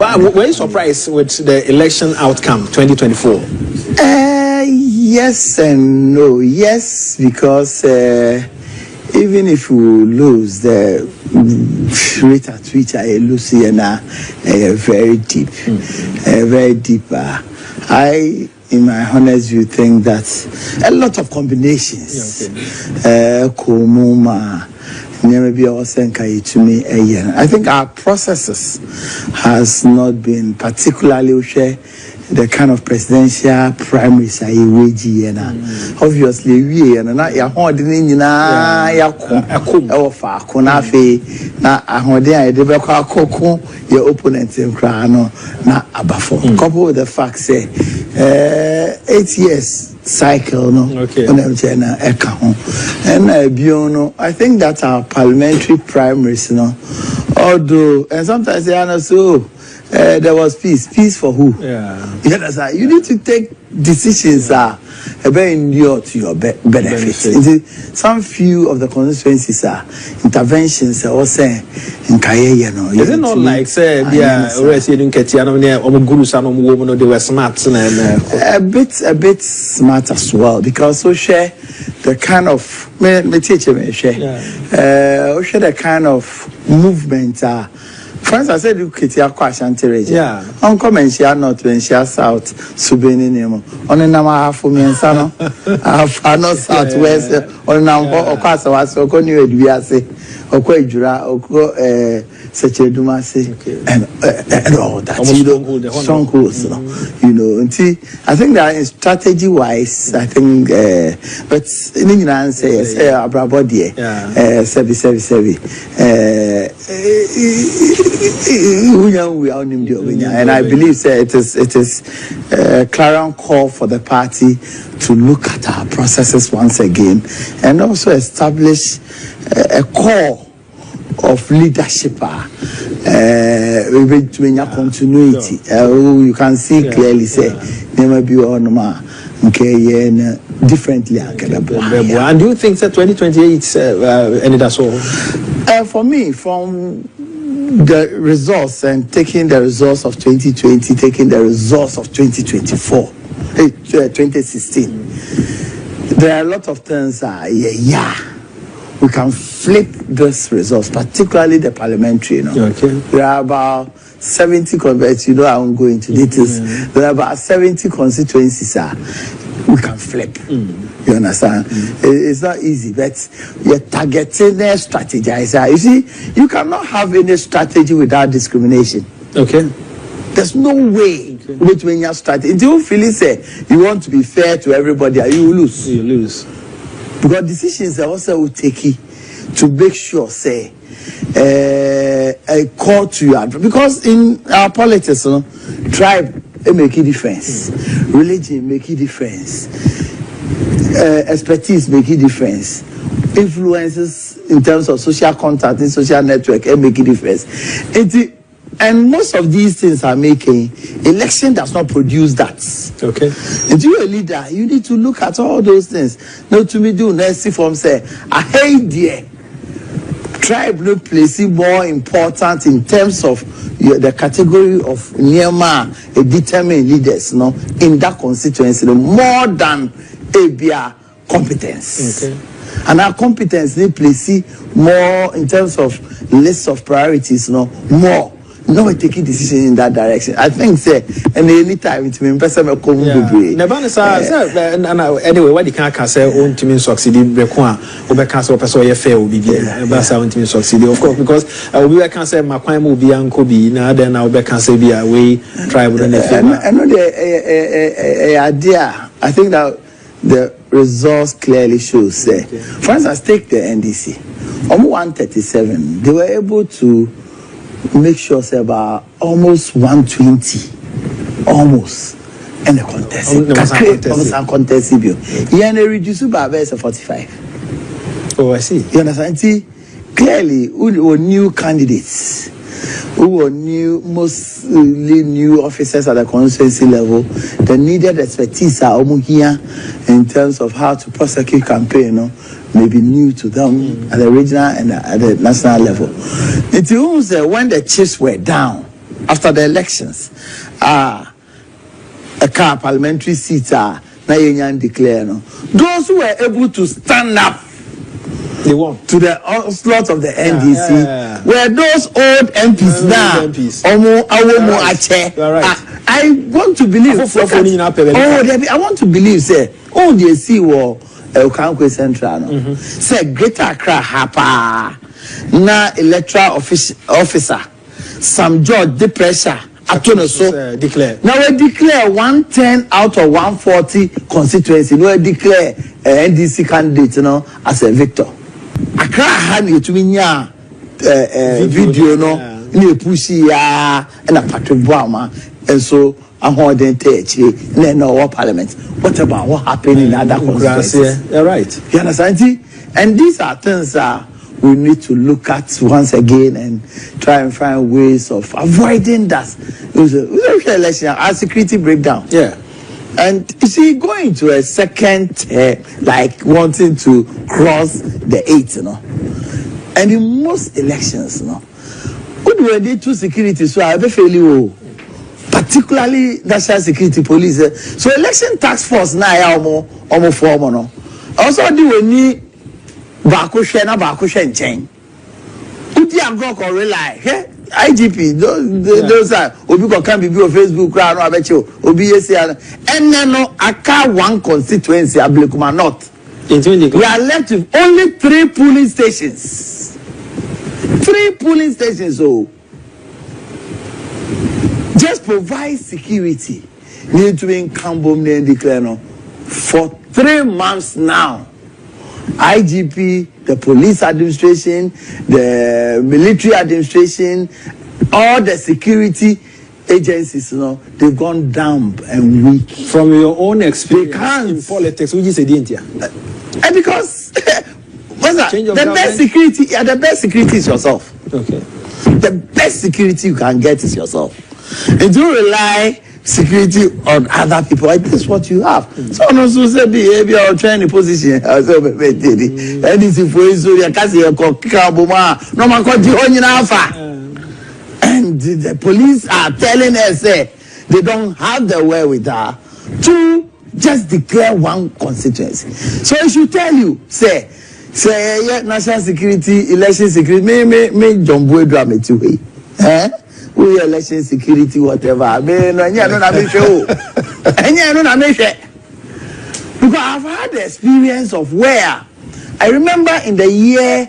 But were you surprised with the election outcome 2024? Yes and no. Yes, because even if we lose the rate at which I lose here now, very deep, very deep. I, in my honest view, think that a lot of combinations, Komuma, maybe also to me a year. I think our processes has not been particularly the kind of presidential primaries I wage and obviously we and not your holding in your kunafe na ahode I de bekwa koko your opponent in krano na abafo couple with the fact say 8 years cycle no and I think that our parliamentary primaries although and sometimes they are so there was peace for who? You understand? You need to take decisions that very endure to your benefit. Some few of the constituencies are interventions are also in Kaya, Is it not like say they were smart a bit smart as well because we share the kind of the kind of movement friends, I said you could hear question to Uncle Menshia North, Menshia South, Subini Nemo. On a number half for me and Sano, half not Southwest, or now or Casa was so good you would say, or Quajura, or such a Dumasi, and all that. Strongholds, I think that is strategy wise, I think, but in England, say, Abrabodie, Sevi. And I believe it is a clarion call for the party to look at our processes once again and also establish a core of leadership between your continuity. You can see clearly say there may be differently. And do you think that 2028 ended us all? For me, from the results and taking the results of 2020, taking the results of 2024, 2016, there are a lot of things we can flip these results, particularly the parliamentary. There are about 70 constituencies. I won't go into details. There are about 70 constituencies we can flip. You understand? It's not easy, but you're targeting a strategizer. You see, you cannot have any strategy without discrimination. There's no way between your strategy. Until you feel say you want to be fair to everybody, you lose. You lose. Because decisions are also taken to make sure, say, a call to you. Because in our politics, tribe make a difference, religion make a difference, expertise make a difference, influences in terms of social contact and social network make a difference. And most of these things are making election does not produce that. If you're a leader, you need to look at all those things. No, to me, do next form say, I hate dear. Tribe no place more important in terms of the category of Nyema determined leaders, in that constituency, more than ABR competence. And our competence they place more in terms of list of priorities, more. No one taking decision in that direction. I think say and any time it mean person me come be. Anyway, what the can say on to mean succeed brekwa obeka say person ye fair obi bi. Ba say on to mean succeed of course because we can say makwan mo bi anko bi na then na obeka say bi we tribe no na fair. I know the idea. I think that the results clearly shows say for instance take the NDC. 137 they were able to make sure say about almost 120 almost and the contest almost contest you reduce by 45. I see. You understand? See, clearly who were new candidates, who were mostly new officers at the constituency level, the needed expertise are almost here in terms of how to prosecute campaign, may be new to them at the regional and at the national level. It was when the chiefs were down, after the elections, a car parliamentary seat na yenyan declare no. Those who were able to stand up they won to the onslaught of the NDC were those old MPs now. I want to believe. I want to believe. Say, oh, they see what Okankwe Central. No, say Greater Accra Hapa na electoral officer Sam George the pressure. Declare. Now we declare 110 out of 140 constituency. We declare NDC candidate, you know, as a victor. Accra had it to me video no ni pushi ya na Patrick Boama, and so I'm holding techi no parliament. What about what happened in other constituencies? Yeah, right. You understand? And these are things we need to look at once again and try and find ways of avoiding that. It was a election, our security breakdown. Yeah. And you see, going to a second, like wanting to cross the 8, you know. And in most elections, you know, what were they to security? So I have failure, particularly national security police. So election task force now, almost form, no. Also, do we need Bakushe na Bakushe and chain? Uti agro or rely? IGP, those are Obi can be on Facebook, crowd, I bet you, OBS, and then no, Aka one constituency, Ablekuma North. We are left with only 3 polling stations. 3 polling stations, so just provide security. Need to be in Cambom and declare no for 3 months now. IGP, the police administration, the military administration, all the security agencies, you know, they've gone dumb and weak. From your own experience in politics, which is a danger. And because the best security is yourself. Okay. The best security you can get is yourself. And don't rely security on other people. This is what you have. So no so say behavior or training position. I say and this is for so you can say no man call the and the police are telling us they don't have the wherewithal to just declare one constituency. So I should tell you, say national security, election security, me John Boadu me too. We election security, whatever. I mean, because I've had the experience of where I remember in the year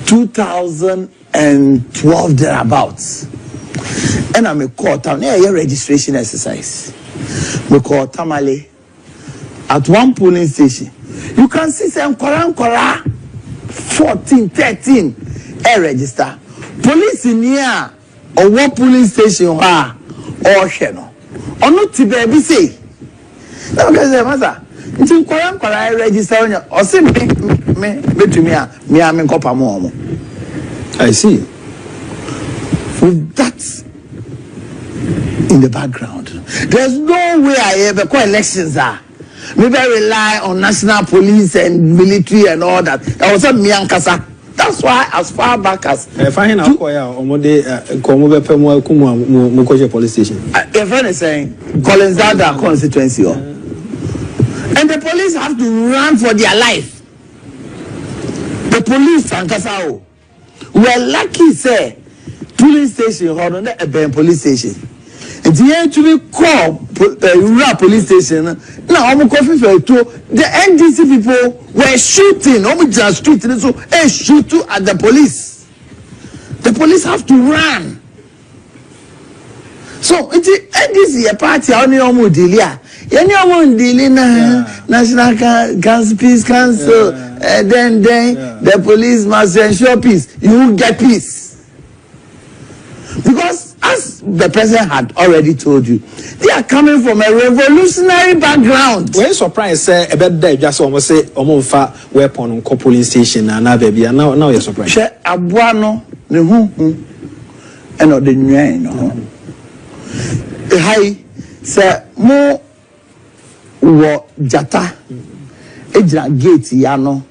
2012 thereabouts, and I'm a court town, a registration exercise. We call Tamale at one polling station. You can see some Kora 14, 13 a register. Police in here. Or what polling station or channel or not to baby say now because master it's in Koran register or say me to me I'm in copper more. I see. With that in the background, there's no way I ever call elections are. Maybe I rely on national police and military and all that. I was a Miankasa. That's why, as far back as police station. A friend is saying Colenzada constituency, and the police have to run for their life. The police and Kasao were lucky, say, police station or not a police station. And the actually call rural police station. Now I'm coffee for the NDC people were shooting on the street and so shoot at the police. The police have to run. So it's NDC a party only on dealia. Anyone dealing National Peace Council, then the police must ensure peace. You will get peace. Because as the president had already told you, they are coming from a revolutionary background. We're surprised, sir, about that. Just almost say, almost weapon on polling station and baby. And now you're surprised. She abuano ne and the new hi, sir, mo wo jata ejira gate yano.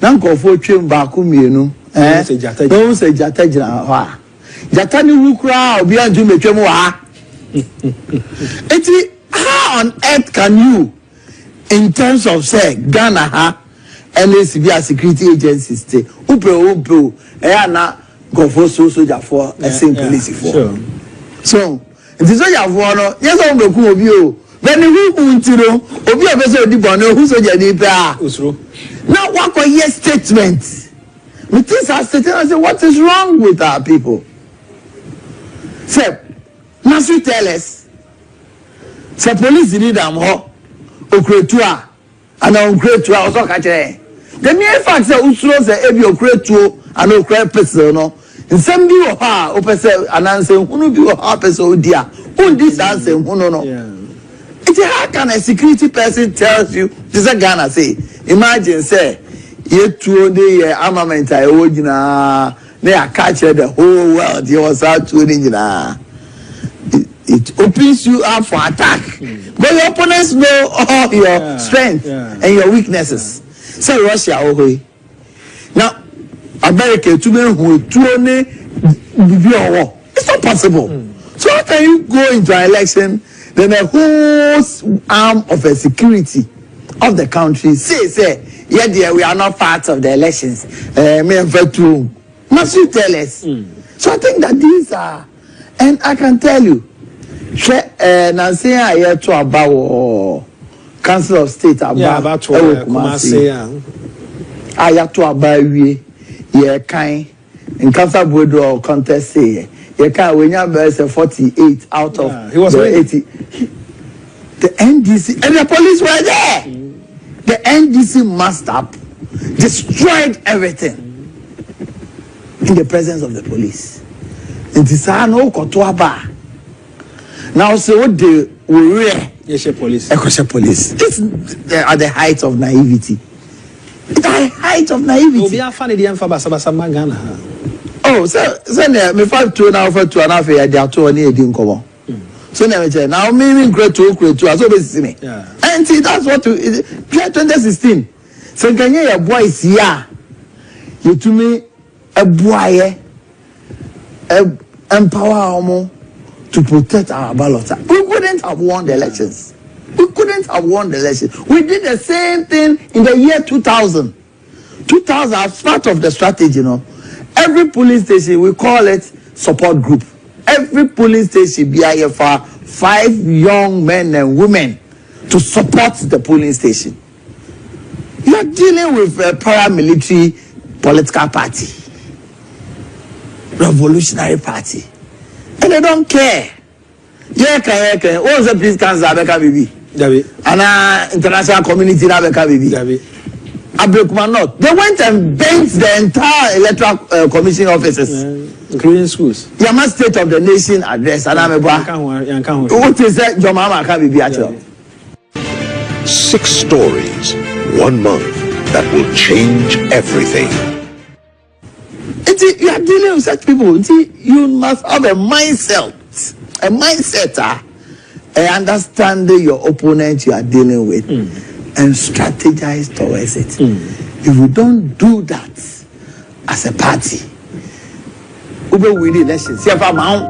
Na nko fo twem ba ku mienu. Don't say jata jira ho a. Jatani wukra obi anju metwem wa. Eti how on earth can you, in terms of say Ghana ha NSB security agencies stay upe na go for soldier for same police for. Sure. So it is soldier for no yes on beku obi o when who untiro obi o be say odi bono who soldier dey pa Usro. now what a yes statement we think our statement and say what is wrong with our people say must you tell us say police need am ho okretua and okretua also catch the mere fact say usro say ebi okretuo and okre person no nsem bi wo ha o pese ananse hunu bi wo ha pese odia undi sanse hunu no it's how can a security person tells you this is Ghana say imagine say you two the armament I hold you na catch the whole world you was out to it opens you up for attack but your opponents know all your strength and your weaknesses so Russia oh now America to me who it's not possible so how can you go into an election then the whole arm of a security of the country say yeah dear we are not part of the elections me and Vetu must you tell us so I think that these are and I can tell you Nancy I to about Council of State about Kumasi I to about we kind in Council Boadu contest say you can when you say 48 out of he was the 80 the NDC and the police were there the NDC masked up destroyed everything in the presence of the police and this no kotoaba now say what they were police it's at the height of naivety. It's the height of naivity. Obi afani di emfa basa Ghana. Oh, so me 5-2 now for 2 and a half year they are 2 and e din komo. So now me great to so be see me. And see that's what 2016. So Kenya your boys here. You to me a boy empower omo to protect our ballot. We couldn't have won the elections. We couldn't have won the election. We did the same thing in the year 2000. 2000 as part of the strategy, you know. Every police station, we call it support group. Every police station be here for 5 young men and women to support the polling station. You are dealing with a paramilitary political party, revolutionary party, and they don't care. Yeah. What was the peace council Abeka Bibi? And international community Abeka Bibi. Not. They went and bent the entire electoral commission offices, including schools. Yama State of the Nation address. And I'm what is that? Your mama can't be actually. 6 stories, 1 month that will change everything. You are dealing with such people. You must have a mindset. A mindset, understanding your opponent you are dealing with and strategize towards it. If we don't do that as a party, we will win the election. See if I'm out.